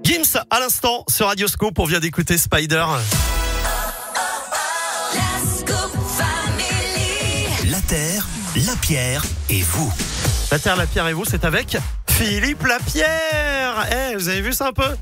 Gims à l'instant sur Radio Scoop, on vient d'écouter Spider. La Terre, la Pierre et vous. La Terre, la Pierre et vous, c'est avec Philippe Lapierre. Vous avez vu ça un peu ?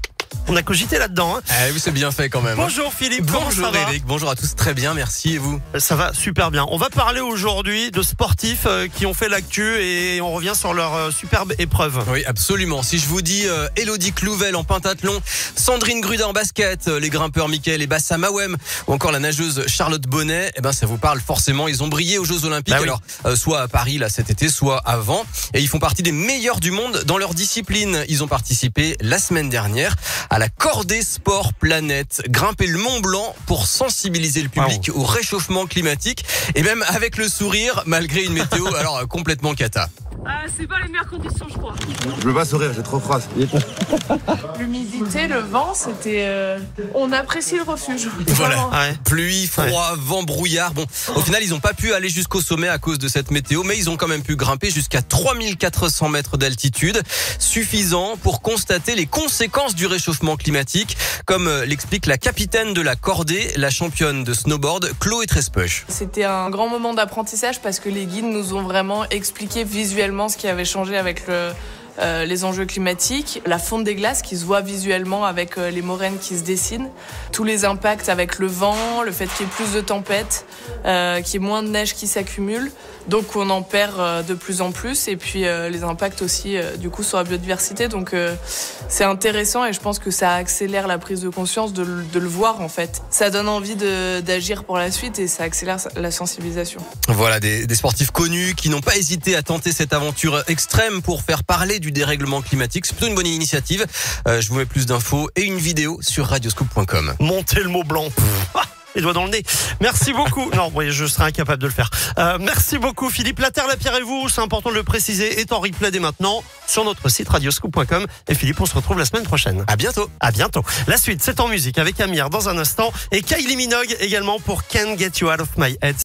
On a cogité là-dedans. Oui, c'est bien fait quand même. Bonjour Philippe, comment ça va ? Bonjour Eric, bonjour à tous, très bien, merci et vous ? Ça va super bien. On va parler aujourd'hui de sportifs qui ont fait l'actu et on revient sur leur superbe épreuve. Oui, absolument. Si je vous dis Elodie Clouvel en pentathlon, Sandrine Grudin en basket, les grimpeurs Mickaël et Bassam Awem ou encore la nageuse Charlotte Bonnet, ça vous parle forcément. Ils ont brillé aux Jeux Olympiques, oui. alors soit à Paris là cet été, soit avant. Et ils font partie des meilleurs du monde dans leur discipline. Ils ont participé la semaine dernière à la Cordée Sport Planète, grimper le Mont Blanc pour sensibiliser le public au réchauffement climatique et même avec le sourire malgré une météo alors complètement cata. C'est pas les meilleures conditions, je crois. Je peux pas sourire, j'ai trop froid. L'humidité, le vent, c'était... On apprécie le refuge. Voilà, Ouais. pluie, froid, vent, brouillard. Bon, au final, ils n'ont pas pu aller jusqu'au sommet à cause de cette météo, mais ils ont quand même pu grimper jusqu'à 3400 mètres d'altitude, suffisant pour constater les conséquences du réchauffement climatique, comme l'explique la capitaine de la cordée, la championne de snowboard, Chloé Trespeuch. C'était un grand moment d'apprentissage parce que les guides nous ont vraiment expliqué visuellement ce qui avait changé avec les enjeux climatiques, la fonte des glaces qui se voit visuellement avec les moraines qui se dessinent, tous les impacts avec le vent, le fait qu'il y ait plus de tempêtes, qu'il y ait moins de neige qui s'accumule, donc on en perd de plus en plus, et puis les impacts aussi du coup sur la biodiversité, donc c'est intéressant et je pense que ça accélère la prise de conscience de le voir en fait. Ça donne envie d'agir pour la suite et ça accélère la sensibilisation. Voilà, des sportifs connus qui n'ont pas hésité à tenter cette aventure extrême pour faire parler du dérèglement climatique. C'est plutôt une bonne initiative. Je vous mets plus d'infos et une vidéo sur radioscoop.com. Montez le Mont Blanc. Les doigts dans le nez. Merci beaucoup. Non, oui, je serais incapable de le faire. Merci beaucoup Philippe. La Terre, la Pierre et vous, c'est important de le préciser, est en replay dès maintenant sur notre site radioscoop.com. Et Philippe, on se retrouve la semaine prochaine. À bientôt. À bientôt. La suite, c'est en musique avec Amir dans un instant et Kylie Minogue également pour Can't Get You Out of My Head.